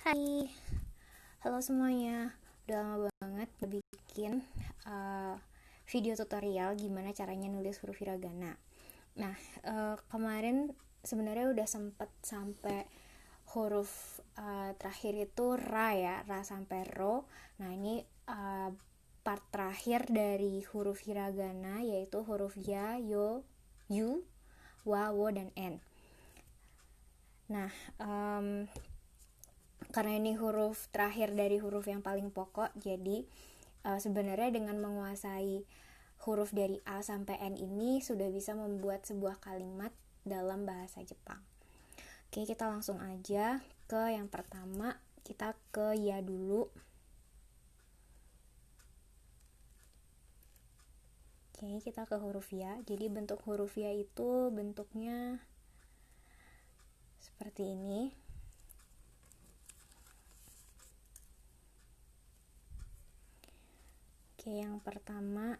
Hai, halo semuanya. Udah lama banget gak bikin video tutorial gimana caranya nulis huruf hiragana. Nah, kemarin sebenarnya udah sempet sampai huruf terakhir itu ra ya, ra sampai ro. Nah, ini part terakhir dari huruf hiragana yaitu huruf ya, yo, yu, wa, wo, dan en. Nah, karena ini huruf terakhir dari huruf yang paling pokok, jadi sebenarnya dengan menguasai huruf dari A sampai N ini sudah bisa membuat sebuah kalimat dalam bahasa Jepang. Oke, kita langsung aja ke yang pertama. Kita ke ya dulu. Oke, kita ke huruf ya. Jadi bentuk huruf ya itu bentuknya seperti ini. Oke, yang pertama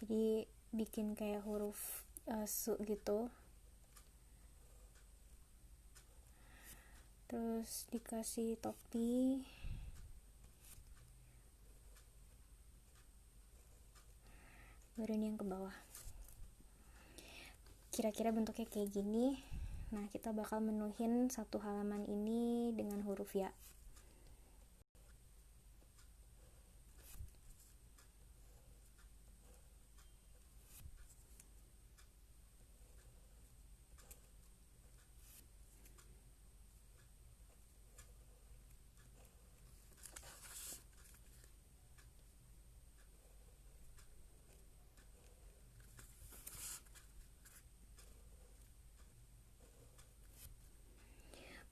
jadi bikin kayak huruf su gitu, terus dikasih topi, baru ini yang ke bawah. Kira-kira bentuknya kayak gini. Nah, kita bakal menuhin satu halaman ini dengan huruf ya.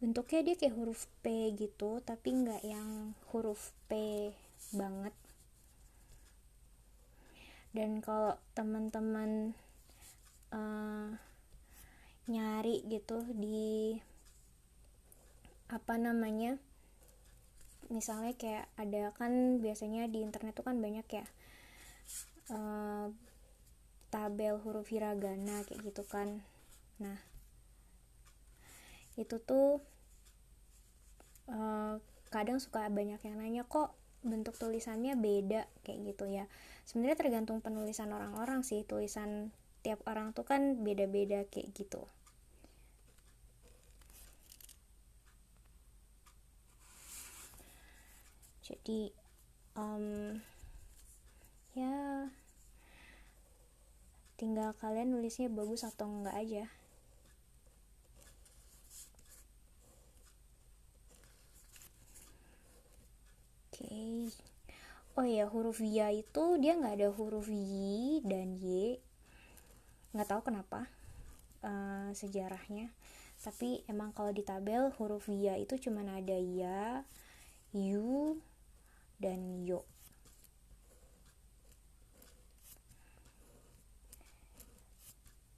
Bentuknya dia kayak huruf P gitu, tapi nggak yang huruf P banget. Dan kalau teman-teman nyari gitu di misalnya kayak ada kan biasanya di internet tuh kan banyak ya tabel huruf hiragana kayak gitu kan. Nah, itu tuh kadang suka banyak yang nanya, kok bentuk tulisannya beda kayak gitu ya. Sebenarnya tergantung penulisan orang-orang sih, tulisan tiap orang tuh kan beda-beda kayak gitu. Jadi ya tinggal kalian nulisnya bagus atau enggak aja. Oke. Oh ya, huruf ya itu dia nggak ada huruf y dan y. Nggak tahu kenapa sejarahnya. Tapi emang kalau di tabel huruf ya itu cuma ada ya, yu, dan yo.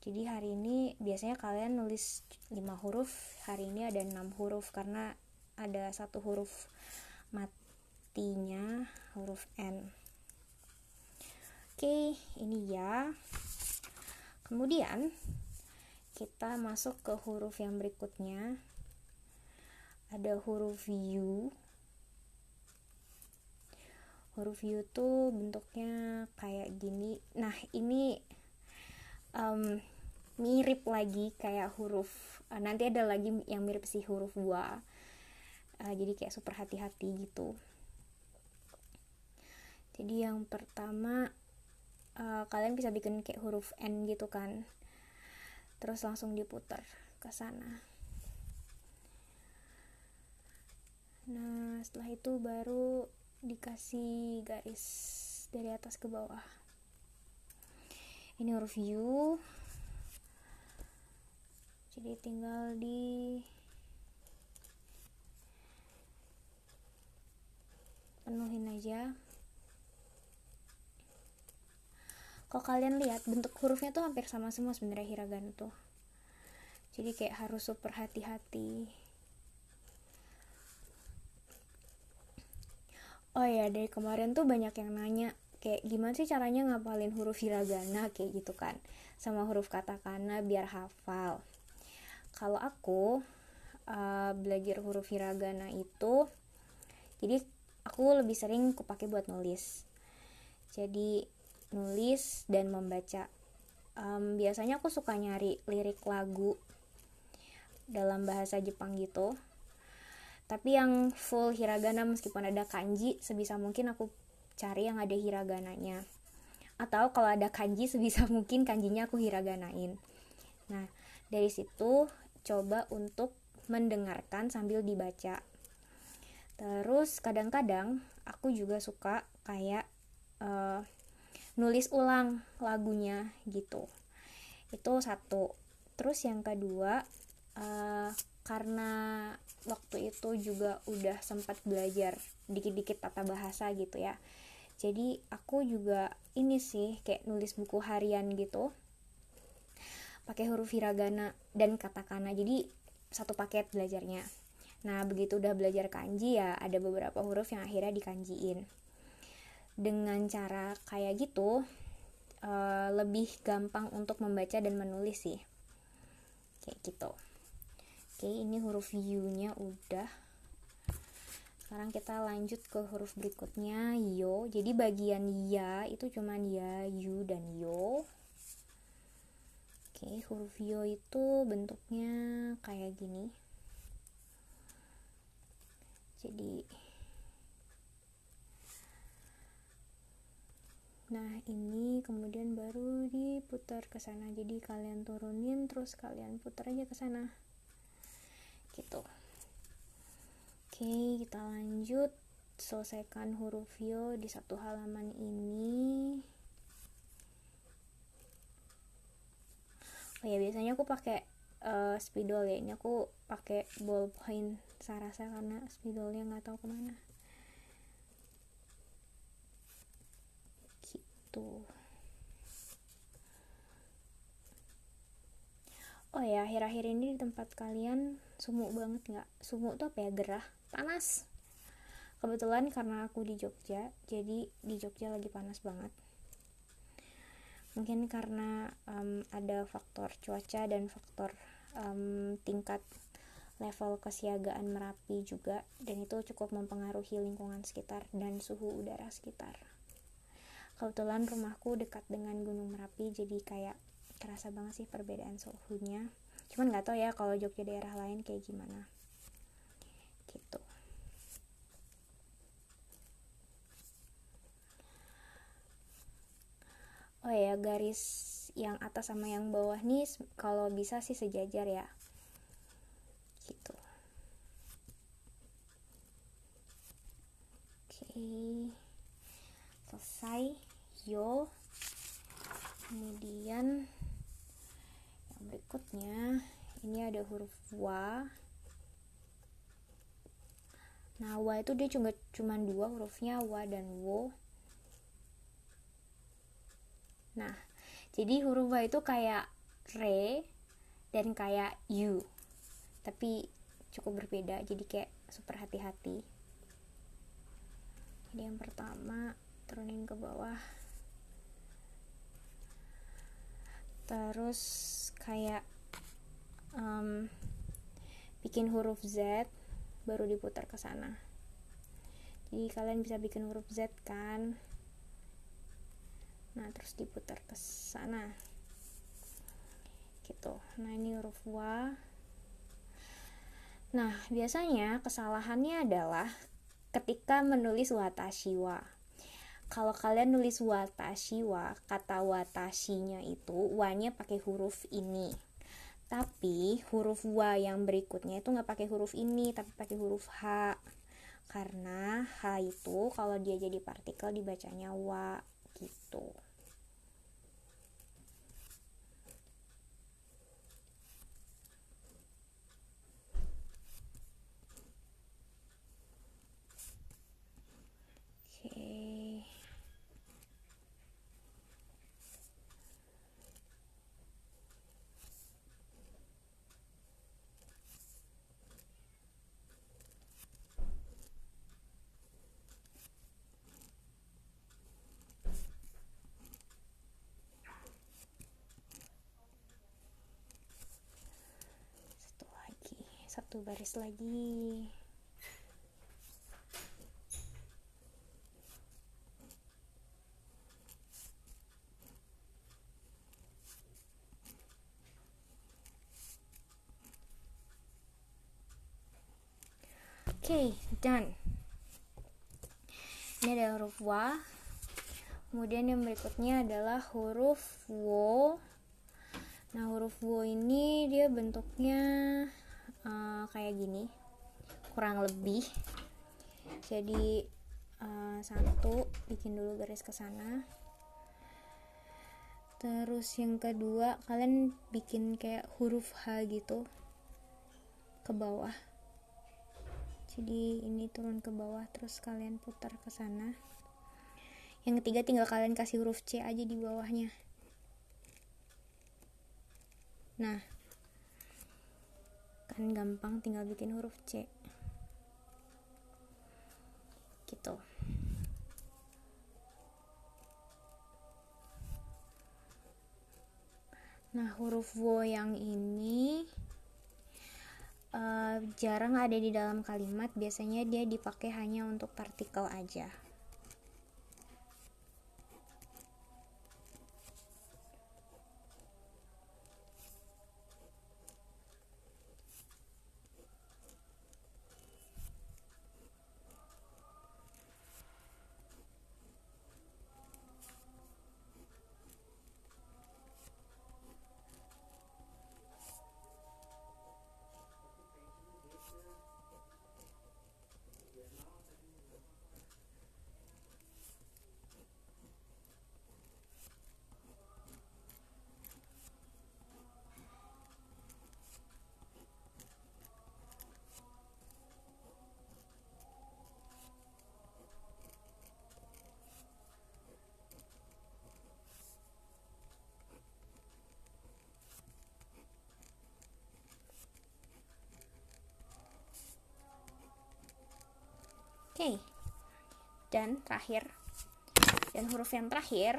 Jadi hari ini biasanya kalian nulis 5 huruf, hari ini ada 6 huruf karena ada satu huruf matinya, huruf N. Oke, ini ya. Kemudian kita masuk ke huruf yang berikutnya. Ada huruf U. Huruf U tuh bentuknya kayak gini. Nah, ini mirip lagi kayak huruf nanti ada lagi yang mirip sih huruf wa. Jadi kayak super hati-hati gitu. Jadi yang pertama kalian bisa bikin kayak huruf N gitu kan, terus langsung diputar ke sana. Nah, setelah itu baru dikasih garis dari atas ke bawah. Ini huruf U, jadi tinggal di penuhin aja. Kalau kalian lihat bentuk hurufnya tuh hampir sama semua sebenarnya hiragana tuh, jadi kayak harus super hati-hati. Oh ya, dari kemarin tuh banyak yang nanya kayak gimana sih caranya ngapalin huruf hiragana kayak gitu kan, sama huruf katakana biar hafal. Kalau aku belajar huruf hiragana itu, jadi aku lebih sering kepake buat nulis. Jadi nulis dan membaca. Biasanya aku suka nyari lirik lagu dalam bahasa Jepang gitu, tapi yang full hiragana. Meskipun ada kanji, sebisa mungkin aku cari yang ada hiragananya, atau kalau ada kanji sebisa mungkin kanjinya aku hiraganain. Nah, dari situ coba untuk mendengarkan sambil dibaca. Terus kadang-kadang aku juga suka kayak nulis ulang lagunya gitu. Itu satu. Terus yang kedua, karena waktu itu juga udah sempat belajar dikit-dikit tata bahasa gitu ya, jadi aku juga ini sih kayak nulis buku harian gitu pakai huruf hiragana dan katakana, jadi satu paket belajarnya. Nah, begitu udah belajar kanji ya ada beberapa huruf yang akhirnya dikanjiin. Dengan cara kayak gitu lebih gampang untuk membaca dan menulis sih, kayak gitu. Oke, ini huruf U-nya udah. Sekarang kita lanjut ke huruf berikutnya, yo. Jadi bagian ya itu cuman ya, yu, dan yo. Oke, huruf yo itu bentuknya kayak gini. Jadi nah, ini kemudian baru diputar ke sana. Jadi kalian turunin terus kalian putar aja ke sana. Gitu. Oke, kita lanjut. Selesaikan huruf yo di satu halaman ini. Oh ya, biasanya aku pakai spidol ya. Ini aku pakai ballpoint Sarasa karena spidolnya nggak tahu kemana. Gitu. Oh ya, akhir-akhir ini di tempat kalian sumuk banget nggak? Sumuk tuh apa ya? Gerah, panas. Kebetulan karena aku di Jogja, jadi di Jogja lagi panas banget. Mungkin karena ada faktor cuaca dan faktor tingkat level kesiagaan Merapi juga, dan itu cukup mempengaruhi lingkungan sekitar dan suhu udara sekitar. Kebetulan rumahku dekat dengan Gunung Merapi, jadi kayak terasa banget sih perbedaan suhunya. Cuman nggak tahu ya kalau Jogja daerah lain kayak gimana. Gitu. Oh ya, garis yang atas sama yang bawah nih kalau bisa sih sejajar ya. Gitu. Oke. Selesai. Yo. Kemudian yang berikutnya ini ada huruf wa. Nah, wa itu dia cuma dua hurufnya, wa dan wo. Nah, jadi huruf wa itu kayak re dan kayak yu, tapi cukup berbeda, jadi kayak super hati-hati. Jadi yang pertama turunin ke bawah, terus kayak bikin huruf Z baru diputar ke sana. Jadi kalian bisa bikin huruf Z kan, nah terus diputar ke sana gitu. Nah, ini huruf wa. Nah, biasanya kesalahannya adalah ketika menulis watashi wa. Kalau kalian nulis watashi wa, kata watashinya itu wa-nya pakai huruf ini. Tapi huruf wa yang berikutnya itu nggak pakai huruf ini, tapi pakai huruf h. Karena h itu kalau dia jadi partikel dibacanya wa gitu. Oke. satu baris lagi. Oke, done. Ini ada huruf wa. Kemudian yang berikutnya adalah huruf wo. Nah, huruf wo ini dia bentuknya kayak gini, kurang lebih. Jadi satu, bikin dulu garis ke sana. Terus yang kedua, kalian bikin kayak huruf H gitu ke bawah. Jadi ini turun ke bawah, terus kalian putar ke sana. Yang ketiga tinggal kalian kasih huruf C aja di bawahnya. Nah, kan gampang, tinggal bikin huruf C gitu. Nah, huruf wo yang ini jarang ada di dalam kalimat. Biasanya dia dipakai hanya untuk partikel aja. Oke. Dan terakhir, dan huruf yang terakhir,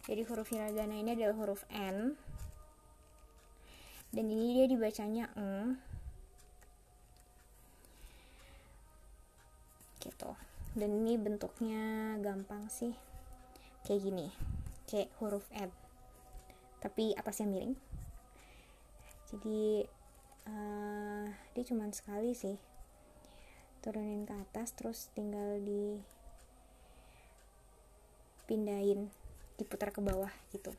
jadi huruf hiragana ini adalah huruf N, dan ini dia dibacanya eng gitu. Dan ini bentuknya gampang sih, kayak gini, kayak huruf N tapi atasnya miring. Jadi dia cuman sekali sih, turunin ke atas, terus tinggal dipindahin, diputar ke bawah gitu.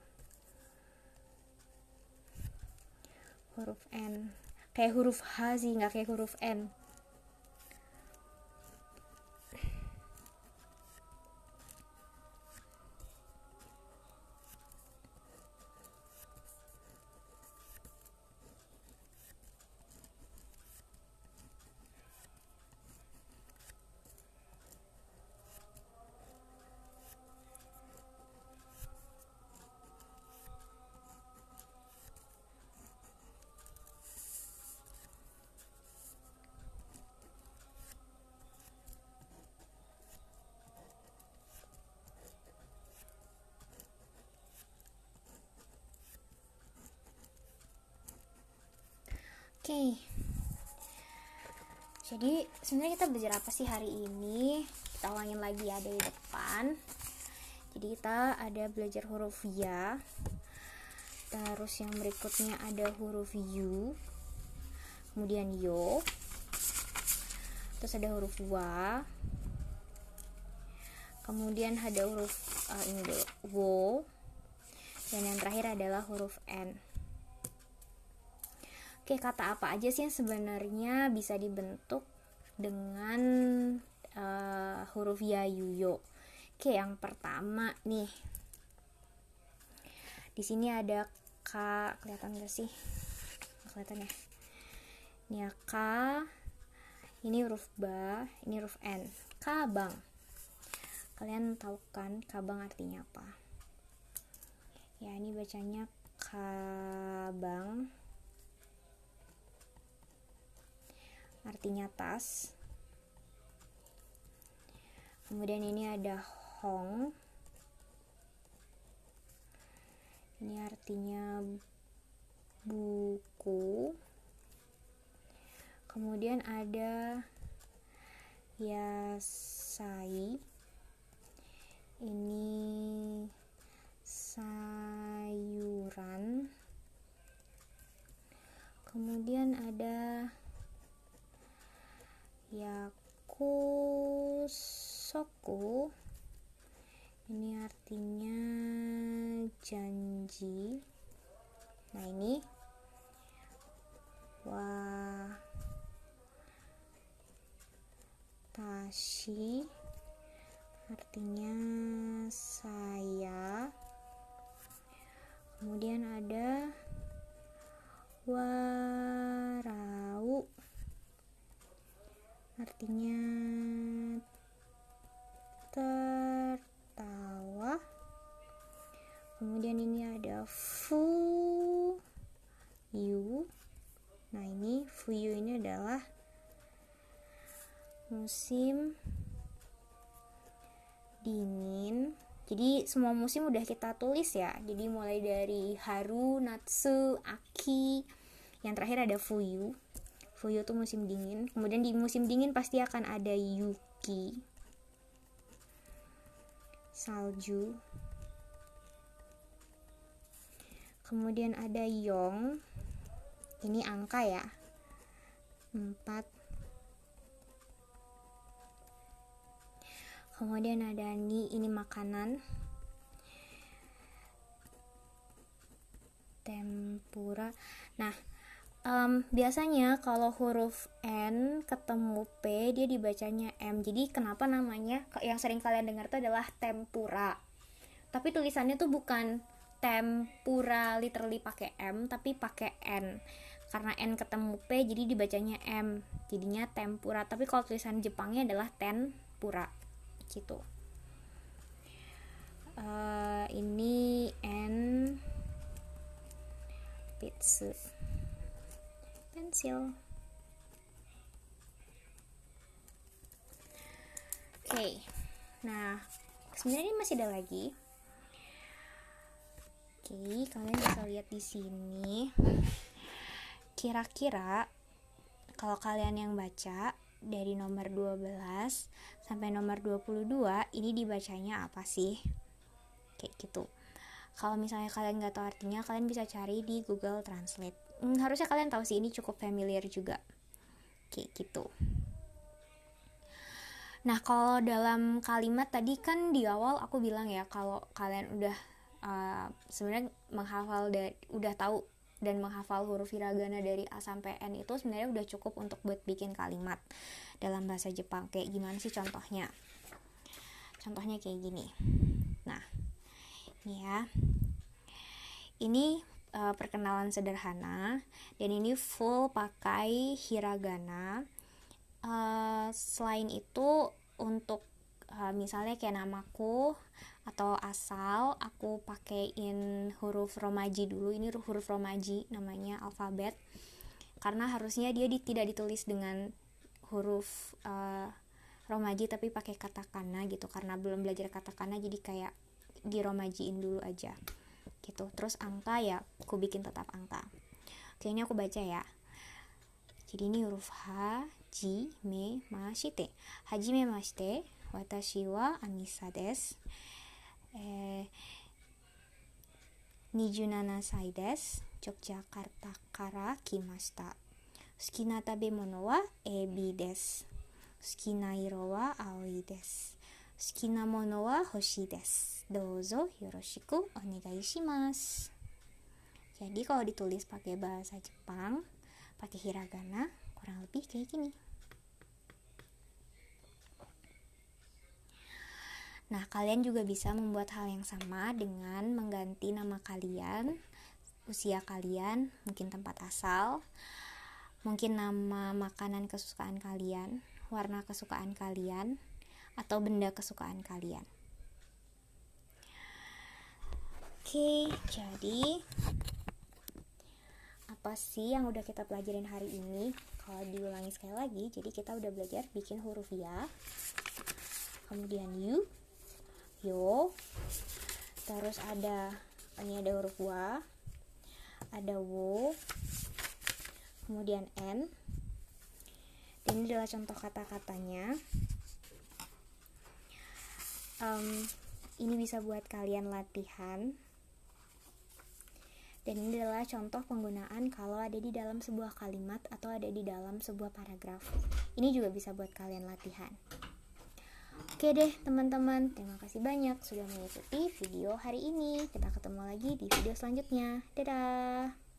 Huruf N kayak huruf H sih, nggak kayak huruf N. Oke. Jadi sebenarnya kita belajar apa sih hari ini? Kita ulangin lagi ya dari depan. Jadi kita ada belajar huruf ya. Terus yang berikutnya ada huruf U. Kemudian yo. Terus ada huruf wa. Kemudian ada huruf ini dulu, wo. Dan yang terakhir adalah huruf N. Oke, kata apa aja sih yang sebenarnya bisa dibentuk dengan huruf ya, yu, yo? Oke, yang pertama nih, di sini ada k, kelihatan gak sih? Kelihatan ya? Ini ya k, ini huruf ba, ini huruf n. Kabang. Kalian tahu kan kabang artinya apa? Ya, ini bacanya kabang. Artinya tas. Kemudian ini ada hong. Ini artinya buku. Kemudian ada yasai, ini sayuran. Kemudian ada yakusoku, ini artinya janji. Nah ini watashi, artinya saya. Kemudian ada warau, artinya tertawa. Kemudian ini ada fuyu. Nah ini fuyu ini adalah musim dingin. Jadi semua musim udah kita tulis ya. Jadi mulai dari haru, natsu, aki, yang terakhir ada fuyu. Fuyu tuh musim dingin. Kemudian di musim dingin pasti akan ada yuki, salju. Kemudian ada yong, ini angka ya, 4. Kemudian ada ni, ini makanan, tempura. Nah, biasanya kalau huruf N ketemu P dia dibacanya M. Jadi kenapa namanya yang sering kalian dengar itu adalah tempura. Tapi tulisannya tuh bukan tempura literally pakai M, tapi pakai N. Karena N ketemu P jadi dibacanya M. Jadinya tempura. Tapi kalau tulisan Jepangnya adalah tempura gitu. Ini N, pitsu, pensil. Oke. Nah, sebenarnya ini masih ada lagi. Oke, kalian bisa lihat di sini. Kira-kira kalau kalian yang baca dari nomor 12 sampai nomor 22 ini dibacanya apa sih? Kayak gitu. Kalau misalnya kalian nggak tahu artinya, kalian bisa cari di Google Translate. Harusnya kalian tahu sih, ini cukup familiar juga. Kayak gitu. Nah, kalau dalam kalimat tadi kan di awal aku bilang ya, kalau kalian udah sebenarnya menghafal udah tahu dan menghafal huruf hiragana dari A sampai N itu sebenarnya udah cukup untuk buat bikin kalimat dalam bahasa Jepang. Kayak gimana sih contohnya? Contohnya kayak gini. Nah, ini ya. Ini perkenalan sederhana dan ini full pakai hiragana. Selain itu untuk misalnya kayak namaku atau asal, aku pakein huruf romaji dulu. Ini huruf romaji namanya alfabet, karena harusnya dia tidak ditulis dengan huruf romaji tapi pakai katakana gitu, karena belum belajar katakana jadi kayak diromajiin dulu aja gitu. Terus angka ya aku bikin tetap angka. Oke, ini aku baca ya. Jadi ini huruf H, J, me, mashite. Hajime mashite, watashi wa Anissa desu. 27歳です。ジョクジャカルタから来ました。好きな食べ物はエビです。好きな色は青いです。好きなものは星です。どうぞよろしくお願いします。Jadi kalau ditulis pakai bahasa Jepang, pakai hiragana, kurang lebih kayak gini. Nah, kalian juga bisa membuat hal yang sama dengan mengganti nama kalian, usia kalian, mungkin tempat asal, mungkin nama makanan kesukaan kalian, warna kesukaan kalian, atau benda kesukaan kalian. Oke, jadi apa sih yang udah kita pelajarin hari ini? Kalau diulangi sekali lagi, jadi kita udah belajar bikin huruf ya, kemudian yu, yo, terus ini ada huruf wa, ada wo, kemudian n, Dan ini adalah contoh kata-katanya. Ini bisa buat kalian latihan. Dan ini adalah contoh penggunaan kalau ada di dalam sebuah kalimat atau ada di dalam sebuah paragraf. Ini juga bisa buat kalian latihan. Oke deh teman-teman, terima kasih banyak sudah mengikuti video hari ini. Kita ketemu lagi di video selanjutnya. Dadah!